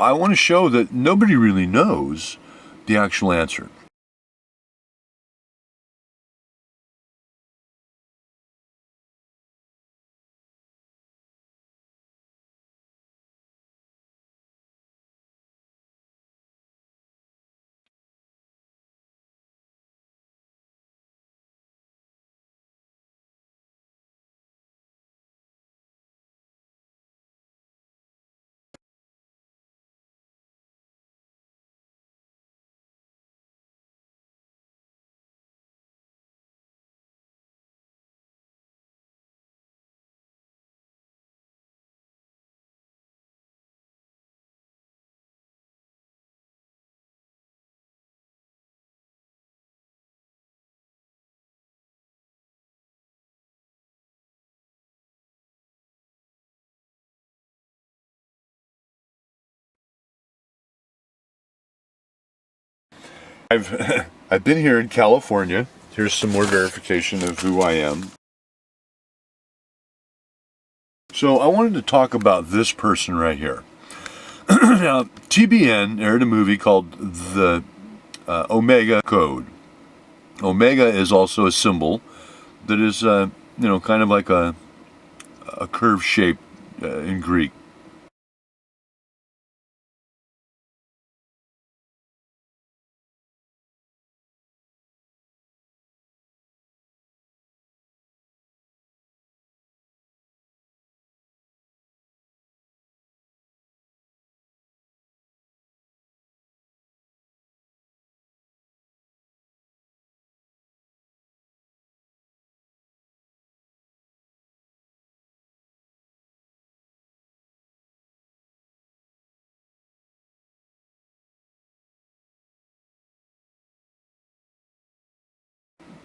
I want to show that nobody really knows the actual answer. I've been here in California. Here's some more verification of who I am. So I wanted to talk about this person right here. Now, TBN aired a movie called The Omega Code. Omega is also a symbol that is, kind of like a curved shape in Greek.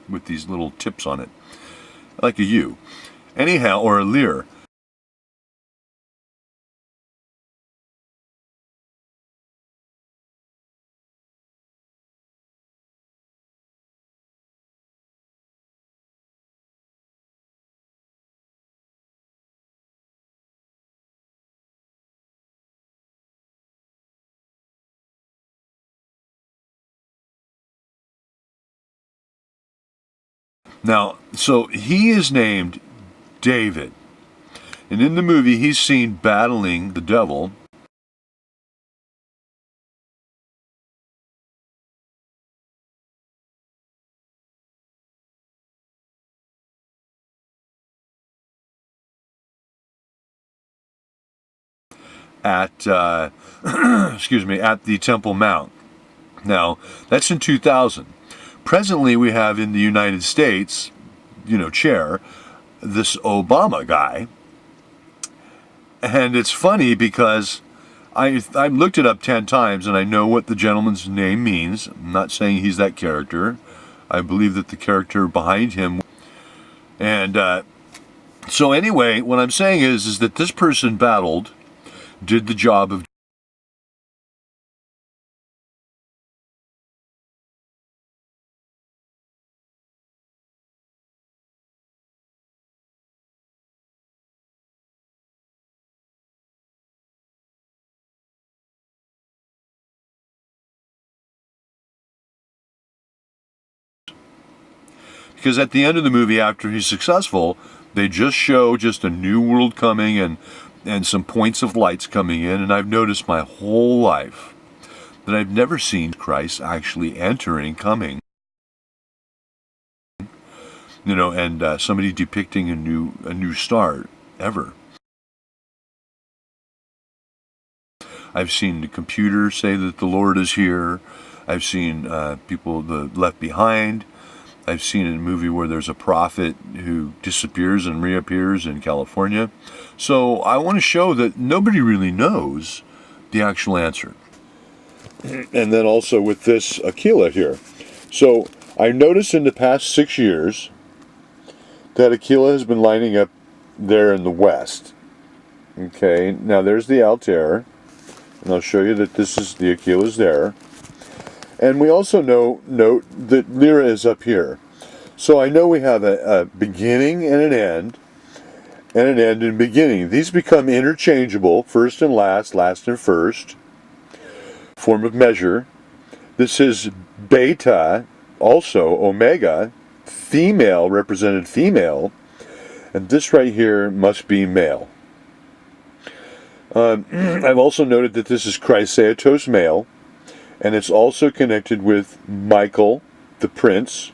With these little tips on it, like a U. Anyhow, or a leer. Now, so he is named David. And in the movie, he's seen battling the devil. At at the Temple Mount. Now, that's in 2000. Presently, we have in the United States, chair, this Obama guy. And it's funny because I looked it up 10 times and I know what the gentleman's name means. I'm not saying he's that character. I believe that the character behind him. And so anyway, what I'm saying is that this person battled, did the job of because at the end of the movie, after he's successful, they just show just a new world coming and some points of lights coming in. And I've noticed my whole life that I've never seen Christ actually entering, coming. And somebody depicting a new start ever. I've seen the computer say that the Lord is here. I've seen people left behind. I've seen a movie where there's a prophet who disappears and reappears in California. So I want to show that nobody really knows the actual answer. And then also with this Aquila here. So I noticed in the past 6 years that Aquila has been lining up there in the west. Okay, now there's the Altair. And I'll show you that this is the Aquila's there. And we also note that Lyra is up here. So I know we have a beginning and an end and beginning. These become interchangeable, first and last and first. form of measure. This is beta, also omega, female represented female, and this right here must be male. I've also noted that this is chrysaetos male, and it's also connected with Michael, the prince.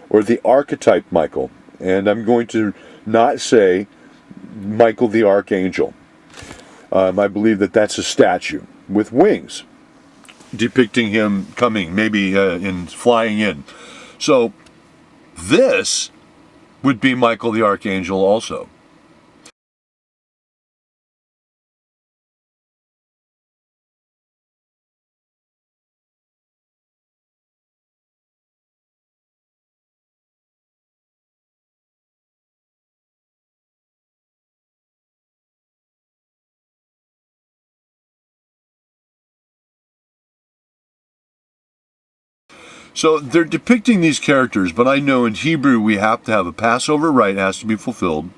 Or the archetype Michael. And I'm going to not say Michael the Archangel. I believe that that's a statue with wings, depicting him coming, maybe in flying in. So this would be Michael the Archangel also. So they're depicting these characters, but I know in Hebrew we have to have a Passover rite has to be fulfilled.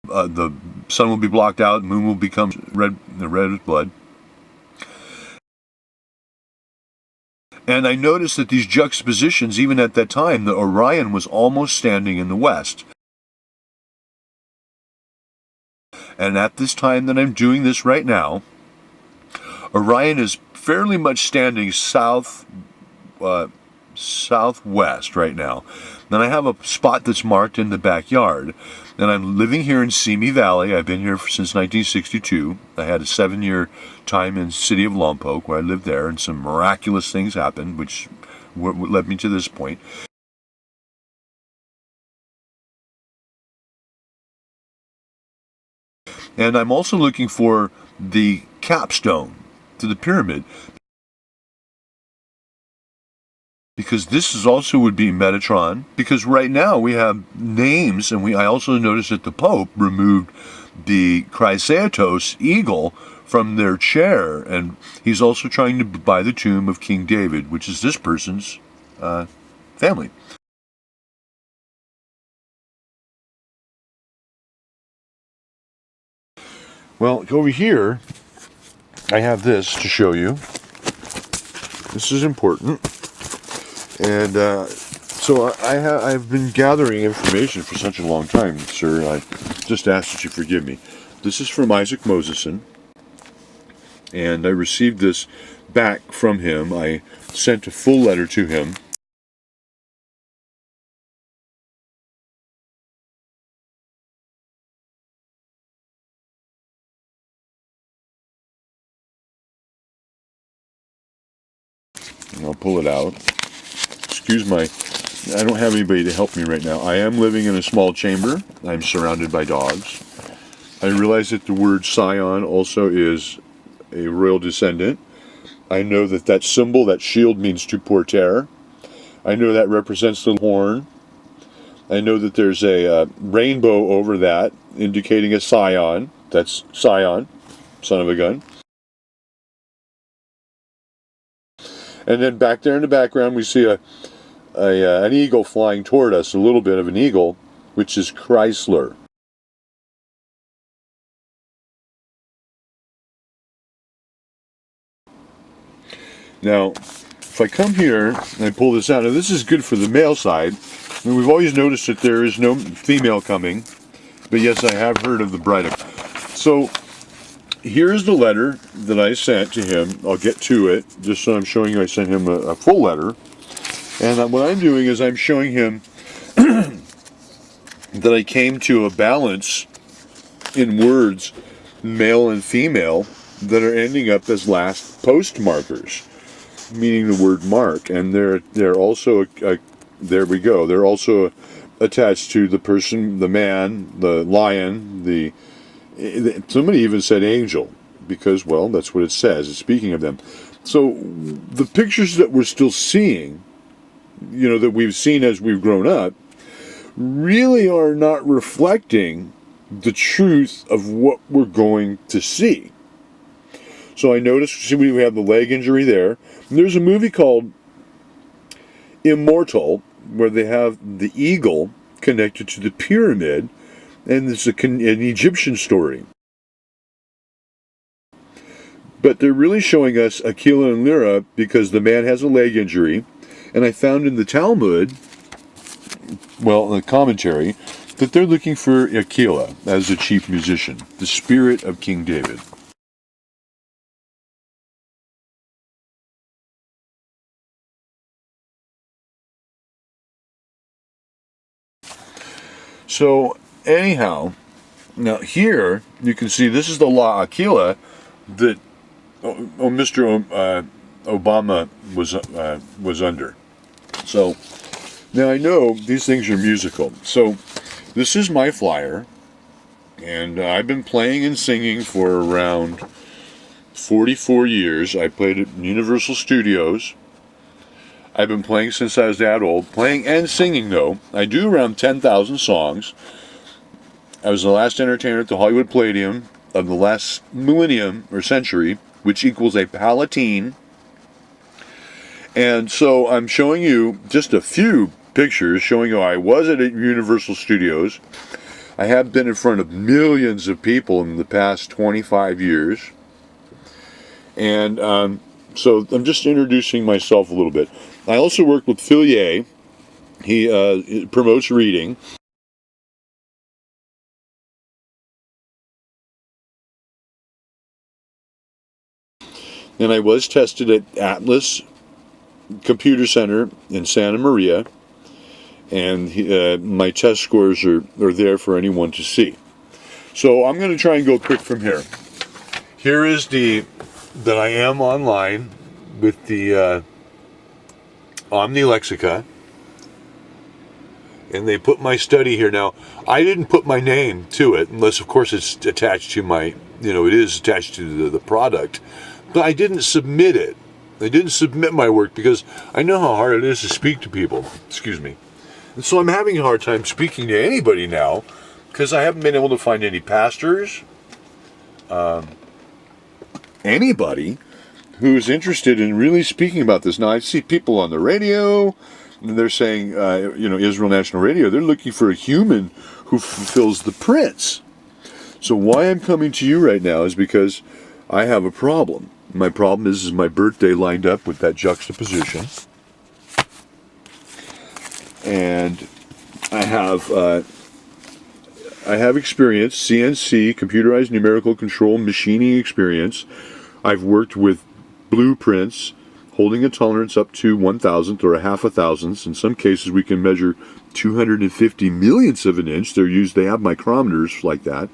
The sun will be blocked out, the moon will become red as blood. And I noticed that these juxtapositions, even at that time, the Orion was almost standing in the west. And at this time that I'm doing this right now, Orion is fairly much standing southwest right now. Then I have a spot that's marked in the backyard. And I'm living here in Simi Valley. I've been here since 1962. I had a 7-year time in the city of Lompoc where I lived there, and some miraculous things happened, which led me to this point. And I'm also looking for the capstone to the pyramid, because this is also would be Metatron, because right now we have names, and I also noticed that the Pope removed the chrysaetos eagle from their chair, and he's also trying to buy the tomb of King David, which is this person's family. Well, over here I have this to show you. This is important. And so I've been gathering information for such a long time, sir. I just ask that you forgive me. This is from Isaac Moseson, and I received this back from him. I sent a full letter to him. And I'll pull it out. I don't have anybody to help me right now. I am living in a small chamber. I'm surrounded by dogs. I realize that the word scion also is a royal descendant. I know that that symbol, that shield, means to porter. I know that represents the horn. I know that there's a rainbow over that, indicating a scion. That's Scion, son of a gun. And then back there in the background, we see an eagle flying toward us, a little bit of an eagle, which is Chrysler. Now, if I come here and I pull this out, now this is good for the male side. I mean, we've always noticed that there is no female coming, but yes, I have heard of the bride. So here's the letter that I sent to him. I'll get to it, just so I'm showing you I sent him a full letter. And what I'm doing is I'm showing him that I came to a balance in words, male and female, that are ending up as last post markers, meaning the word mark. And they're also, there we go, they're also attached to the person, the man, the lion, somebody even said angel, because, well, that's what it says. It's speaking of them. So the pictures that we're still seeing, that we've seen as we've grown up, really are not reflecting the truth of what we're going to see. So I noticed, we have the leg injury there. There's a movie called Immortal, where they have the eagle connected to the pyramid, and it's an Egyptian story. But they're really showing us Aquila and Lyra because the man has a leg injury. And I found in the Talmud, well, in the commentary, that they're looking for Aquila as the chief musician, the spirit of King David. So, anyhow, now here you can see this is the law Aquila that Mr. Obama was under. So now I know these things are musical. So this is my flyer, and I've been playing and singing for around 44 years. I played at Universal Studios. I've been playing since I was that old. Playing and singing, though. I do around 10,000 songs. I was the last entertainer at the Hollywood Palladium of the last millennium or century, which equals a Palatine. And so I'm showing you just a few pictures showing you I was at Universal Studios. I have been in front of millions of people in the past 25 years. And so I'm just introducing myself a little bit. I also work with Philier. He promotes reading. And I was tested at Atlas Computer Center in Santa Maria. And my test scores are there for anyone to see. So I'm going to try and go quick from here. Here is that I am online with the Omnilexica. And they put my study here. Now, I didn't put my name to it, unless, of course, it's attached to my, it is attached to the product. But I didn't submit it. I didn't submit my work because I know how hard it is to speak to people. Excuse me. And so I'm having a hard time speaking to anybody now because I haven't been able to find any pastors, anybody who's interested in really speaking about this. Now, I see people on the radio, and they're saying, Israel National Radio, they're looking for a human who fulfills the prince. So why I'm coming to you right now is because I have a problem. My problem is my birthday lined up with that juxtaposition. And I have experience, CNC, computerized numerical control, machining experience. I've worked with blueprints, holding a tolerance up to 1,000th or a half a thousandth. In some cases, we can measure 250 millionths of an inch. They have micrometers like that.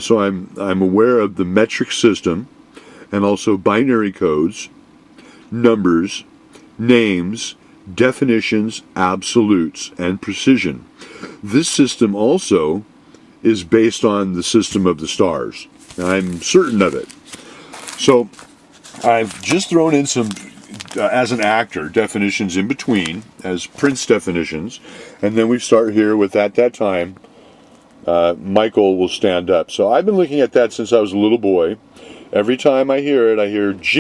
So I'm aware of the metric system and also binary codes, numbers, names, definitions, absolutes, and precision. This system also is based on the system of the stars. I'm certain of it. So I've just thrown in some, as an actor, definitions in between as Prince definitions, and then we start here with at that time, Michael will stand up. So I've been looking at that since I was a little boy. Every time I hear it, I hear G.